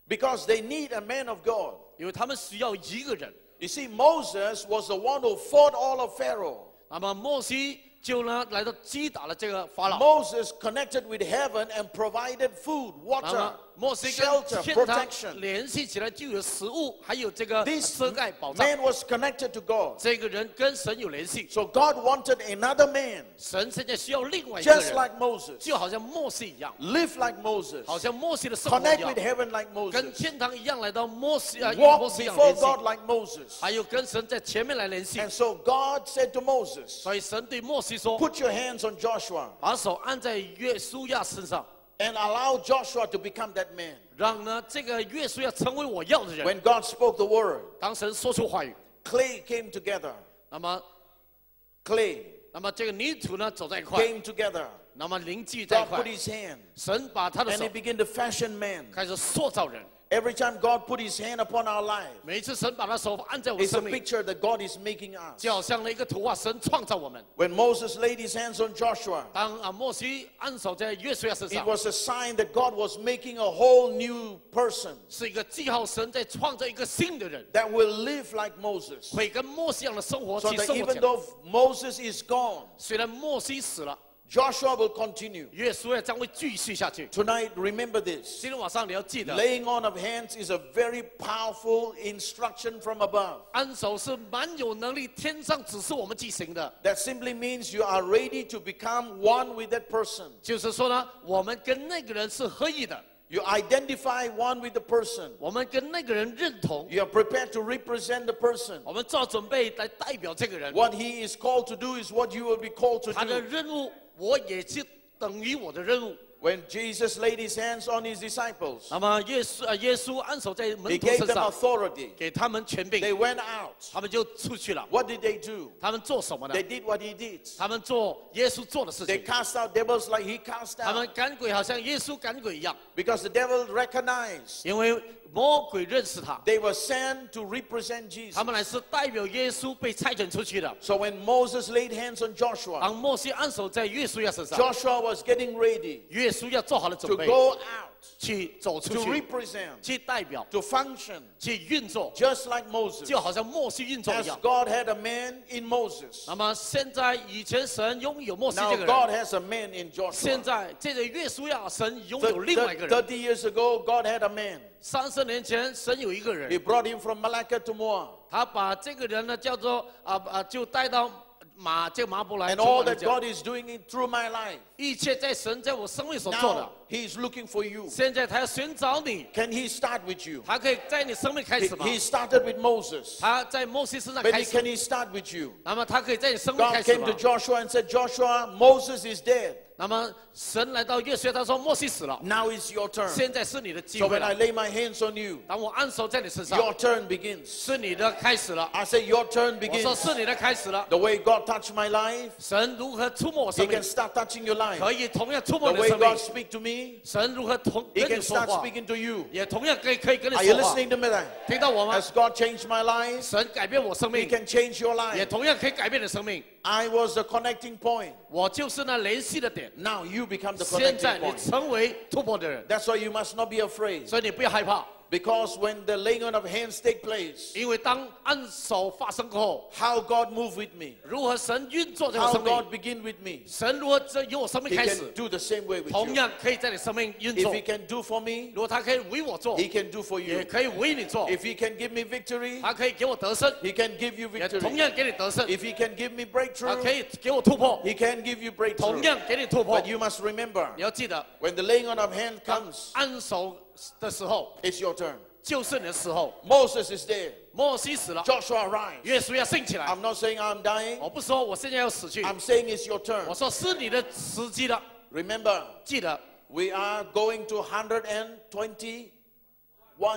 Because they need a man of God. 因为他们需要一个人。 You see, Moses was the one who fought all of Pharaoh. 那么摩西就呢来到击打了这个法老。 Moses connected with heaven and provided food, water, 摩西跟 shelter, 天堂 protection. 联系起来，就有食物，还有这个 This 遮盖保障。 man was connected to God. 这个人跟神有联系， So God wanted another man, 神现在需要另外一个 just 人， like Moses, 就好像摩西一样， live like Moses, 好像摩西的生活一 connect 样 with，heaven like 跟 Moses, 天堂一样来到摩西与 walk 摩西一样 before 联系， God like Moses. 还有跟神在前面来联系。 And so God said to Moses, 所以神对摩西说 put your hands on Joshua 把手按在约书亚身上， and allow Joshua to become that man. 让呢这个约书亚成为我要的人。 When God spoke the word, 当神说出话语， clay came together. 那么 Clay 这个泥土呢走在一块， came together. 那么凝聚在一 God 块 put，his hand 神把他的 and 手 he began to fashion man. 开始塑造人。 Every time God put his hand upon our life, 每一次神把他手按在我 it's a 生命， picture that God is making us. 就好像了一个图画，神创造我们。 When Moses laid his hands on Joshua, 当摩西按手在约书亚身 it 上， was a sign that God was making a whole new person 是一个记号，神在创造一个新的人， that will live like Moses. 会跟摩西一样的生活， So 去 that 生活 even 起来。 though Moses is gone, 虽然摩西死了， Joshua will continue. 约书亚将会继续下去。 Tonight, remember this. 今天晚上你要记得， Laying on of hands is a very powerful instruction from above. 按手是蛮有能力，天上指示我们去行的。 That simply means you are ready to become one with that person. 就是说呢，我们跟那个人是合一的， You identify one with the person. 我们跟那个人认同， You are prepared to represent the person. 我们做好准备来代表这个人。 What he is called to do is what you will be called to 他的 do. 任务，我也是等于我的任务。 When Jesus laid his hands on his disciples, 那么耶稣按手在 he 门徒 gave 身 them 上， authority. 给他们权柄， They went out. 他们就出去了。 What did they do? 他们做什么呢 They？did what he did. 他们做耶稣做的事 They 情。 cast out devils like he cast 他们 out. 赶鬼好像耶稣赶鬼一样， Because the devil recognized 因为魔鬼认识他， they were sent to represent Jesus. 他们乃是代表耶稣被差遣出去的。 So when Moses laid hands on Joshua, 当摩西按手在约书亚身上， Joshua was getting ready 约书亚做好了 to 准备， go out, 去走出 to 去， represent, 去代表， to function, 去运作， just like Moses. 就好像摩西运作一 As 样。 God had a man in Moses, 那么现在以前神拥有摩西 now 这个 God 人， has a man in 现 Joshua. 在这个约书亚神拥有另外一个人。 30 years ago, God had a man. 30年前，神有一个 He 人， brought him from Malacca to Moab. 他把这个人呢叫做就带到这个马伯来。 And all that God is doing it through my life. 一切在神在我生命所做的 Now,，He is looking for you. 现在他要寻找你， Can He start with you? 他可以在你生命开 He, 始吗？ he started with Moses. 他在摩西身上 But 开 can 始， He start with you? 那么他可以在你生命 God 开始 came 吗 to？Joshua and said, Joshua, Moses is dead. 那么神来到约书亚，他说摩西死了， Now is your turn. 现在是你的机 So 会 when I 了。 lay my hands on you, 当我按手在你身上， your turn begins. 是你的开始了。 I say, your turn 我说 begins. 是你的开始了。 The way God touched my life, 神如何触摸我 He 生命 can，start touching your life. 可以同样触摸 The 你的 way 生命 God。speak to me, 神如何 He 跟 can 你说 start 话， speaking to you. 也同样可以跟你 Are you 说话。 listening to me then? 听到我吗？ As God changed my life, 神改变我生 He 命， can change your 也 life. 同样可以改变你的生命。 I was the connecting point. 我就是那联系的点。 Now you become the 现在 connecting 你 point. 成为突破的人， That's why you must not be afraid. 所以你不要害怕， Because when the laying on of hands take place, 因为当按手发生过后， how God moved with me, 如何神运作这个 how 生命， God begin with me, 神如何由我生命 He 开 can 始， do the same way with 同 you. 样可以在你生命运 If 作 He。can do for me, 如果他可以为我做， He can do for 也 you. 可以为你做。 If He can give me victory, 他可以给我得胜， He can give you 也同 victory. 样给你得胜。 If He can give me 他 breakthrough, 可以给我突破， He can give you 同 breakthrough. 样给你突破 But。you must remember, 你要记得， when the laying on of hands 当 comes, 按手的时候， it's your turn. 就是你的时候。 Moses is there. 摩西死了， Joshua rise. 约书亚兴起来。 I'm not saying I'm dying. 我不说我现在要死去， I'm saying it's your 我 turn. 说是你的时机了。 Remember, 记得， we are going to 121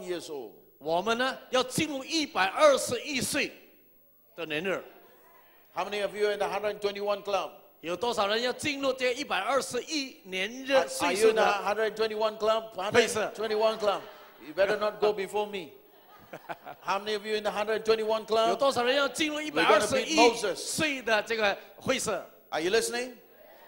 years old. 我们呢要进入121岁的年日。 How many of you are in the 121 club? 有多少人要进入这121年日 Are 岁 you 数 in the 的？ 121 club? 121 club. You better not go before me. How many of you in the 121有 club? 多少人要进入 gonna beat Moses. 121岁的这个会社？ Are you listening?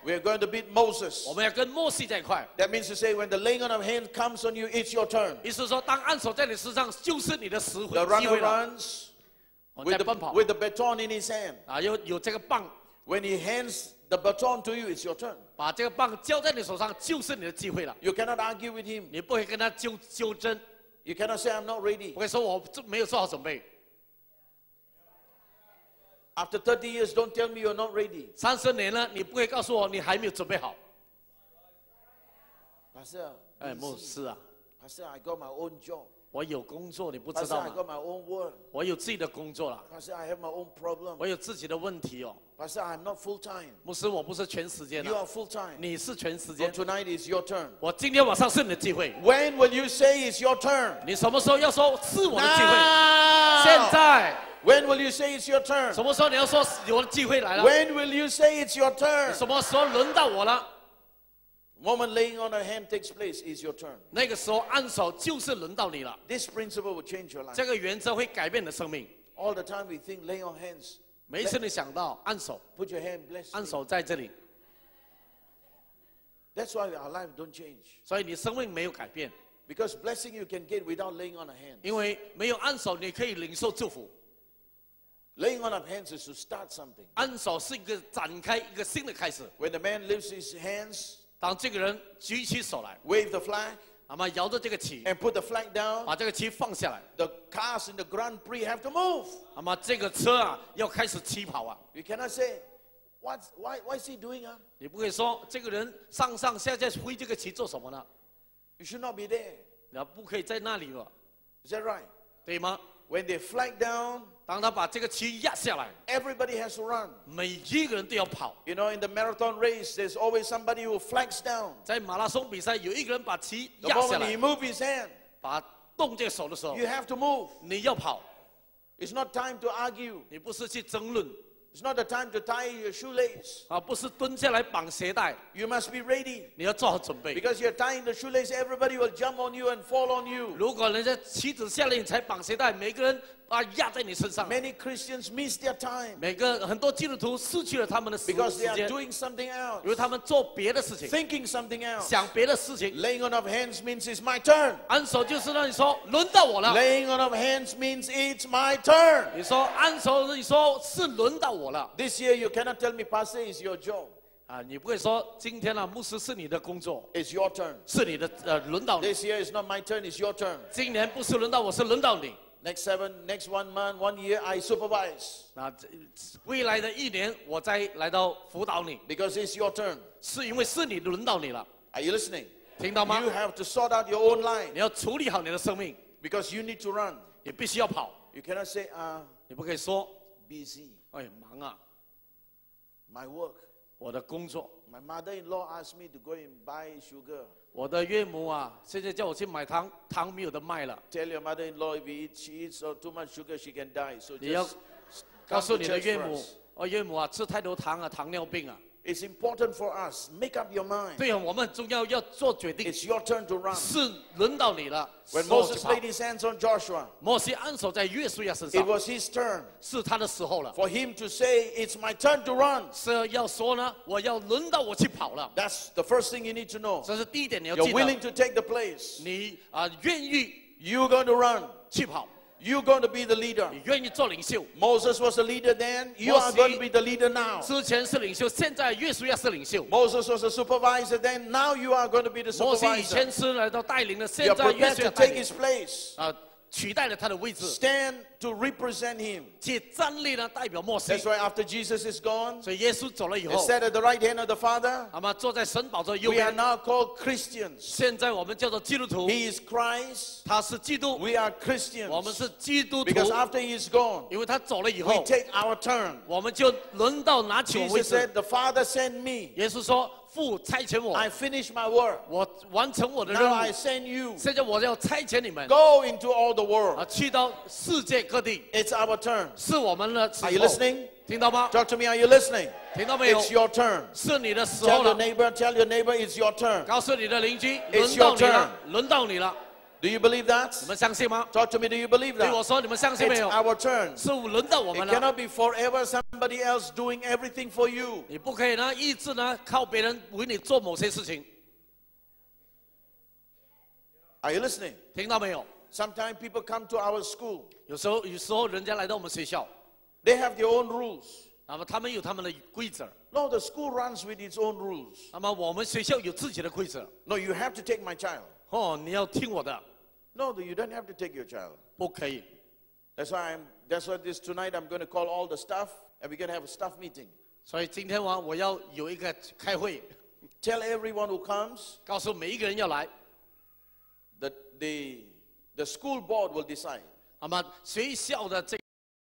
We are going to beat Moses. 我们要跟摩西在一块。 That means to say, when the laying on of hands comes on you, it's your turn. 意思说，当按手在你身上，就是你的时会 The 机会 runner 了。 runs 在奔跑 with the baton in his hand. 啊，有这个棒， When he hands the baton to you, it's your turn. 把这个棒交在你手上，就是你的机会了。 You cannot argue with him. 你不会跟他纠争， You cannot say, I'm not ready. 不会说我没有做好准备。 After 30 years, don't tell me you're not ready. 30年了，你不会告诉我你还没有准备好。 Pastor, 哎，牧师啊， Pastor, I got my own job. 我有工作，你不知 Pastor, 道 I 吗？ got my own work. 我有自己的工作了， Pastor, I have my own problem. 我有自己的问题哦。 Pastor, I'm not full time. 牧师，我不是全时间 You 的， are full time. 你是全时 So 间。 tonight is your turn. 我今天晚上是你的机会， When will you say it's your turn? 你什么时候要说是我的机会？ Now! 现在。 When will you say it's your turn? 什么时候你要说我的机会来了？ When will you say it's your turn? 什么时候轮到我了？ Moment laying on a hand takes place is your turn. 那个时候按手就是轮到你了。 This principle will change your life. 这个原则会改变你的生命。 All the time we think laying on hands. 每一次你想到按手， Put your hand, bless 按 me. 手在这里， That's why our life don't change. 所以你生命没有改变， Because blessing you can get without laying on a hand. 因为没有按手，你可以领受祝福。 Laying on of hands is to start something. 按手是一个展开一个新的开始。 When the man lifts his hands, 当这个人举起手来， wave the flag, 那么摇着这个旗， and put the flag down, 把这个旗放下来， the cars in the Grand Prix have to move. 那么这个车啊要开始起跑啊。 You cannot say, why is he doing? 你不可以说这个人上下下挥这个旗做什么呢？ You should not be there. 你不可以在那里了， Is that right? 对吗？ When they flag down, 当他把这个旗压下来， everybody has to run. 每一个人都要跑。 You know, in the marathon race, there's always somebody who flags down. 在马拉松比赛，有一个人把旗 The 压下 moment he 来， moves his hand, 把动这个手的时候， you have to move. 你要跑， It's not time to argue. 你不是去争论 It's not the time to tie your shoelace. 啊，不是蹲下来绑鞋带， You must be ready. 你要做好准备。 Because you're tying the shoelace, everybody will jump on you and fall on you. 如果人家旗子下来你才绑鞋带，每个人把压在你身上。 Many Christians miss their time 很多基督徒失去了他们的时 because they are 间， doing something 因 else, 为他们做别的事情， thinking something else. 想别的事情。 Laying on of hands means it's my turn. 按手就是让你说轮到我了。 Laying on of hands means it's my turn. 你说按手，你说是轮到我了 This year, you cannot tell me, Pastor, it's your job. 啊！你不会说今天呢，牧师是你的工作， It's your turn. 是你的轮到你。 This year is not my turn, it's your turn. 今年不是轮到我，是轮到你。 Next 1 month, 1 year, I supervise 那未来的一年，我再来到辅导你， because it's your turn. 是因为是你轮到你了， Are you listening? 听到吗 You？have to sort out your own line 你要处理好你的生命， because you need to run. 你必须要跑， You cannot say, 你不可以说 busy, 哎忙啊， my work. 我的工作。 My mother-in-law asked me to go and buy sugar. 我的岳母啊，现在叫我去买糖，糖没有得卖了。 Tell your mother-in-law if she eats too much sugar, she can die. So 你要 just 告 come 诉 to 你的 church 岳母 first.，哦，岳母啊，吃太多糖啊，糖尿病啊。 It's important for us. Make up your mind. 对啊，我们很重要，要做决定， It's your turn to run. 是轮到你了。 When 说去 Moses 跑 laid his hands on Joshua, 摩西按手在约书亚身 it 上， was his turn 是他的时候了。 for him to say, it's my turn to run. 是要说呢，我要轮到我去跑了。 That's the first thing you need to know. 这是第一点，你要 You're 记 willing 得， to take the place. 你愿意 You're going to run. 去跑， You're going to be the leader. 你愿意做领袖。 Moses was a leader then. You are going to be the leader now. 之前是领袖，现在约书亚是领袖。 Moses was a supervisor then. Now you are going to be the 摩西以 supervisor. 前是来到带领的， You're 现在约 prepared 书亚 to 带 take 领 his place. 取代了他的位置， Stand to represent him. 去站立呢，代表摩西 That's。why after Jesus is gone, 所以耶稣走了以 is 后， set at the right hand of the Father. 那么坐在神宝座右 We are 边。 now called Christians. 现在我们叫做基督徒， He is Christ. 他是基督， We are 我们 Christians. 是基督徒。 Because after he is gone, 因为他走了以 we 后， take our turn. 我们就轮到拿起我位 Jesus 置。 said, the Father sent me. 耶稣说：“父差遣我， I finished my work. 我完成我的任 Now I 务。 send you. 现在我要差遣你们 Go into all the world. 去到世界各地， It's our turn. 是我们的时 Are you 候。 listening? 听到吗？ Talk to me. Are you listening? 听到没有？ It's your turn. 是你的时 Tell 候 your 了。 neighbor, it's your turn. 告诉你的邻居， It's 轮到 your 你了 turn，轮到你了。Do you believe that? 你们相信吗？ Talk to me. Do you believe 对我 that? 说，你们相信没 It's 有？ our turn. 是轮到我 It 们了。 cannot be forever somebody else doing everything for you. 你不可以呢，一直呢靠别人为你做某些事情， Are you listening? 听到没有？ Sometimes people come to our school. 有时候人家来到我们学校， They have their own rules. 那么他们有他们的规则， No, the school runs with its own rules. 那么我们学校有自己的规则。 No, you have to take my child. 哦，你要听我的， No, you don't have to take your child. 不可以。 That's why this tonight I'm going to call all the staff and we're going to have a staff meeting. 所以今天我要有一个开会， Tell everyone who comes 告诉每一个人要来， that the school board will decide. 那么学校的这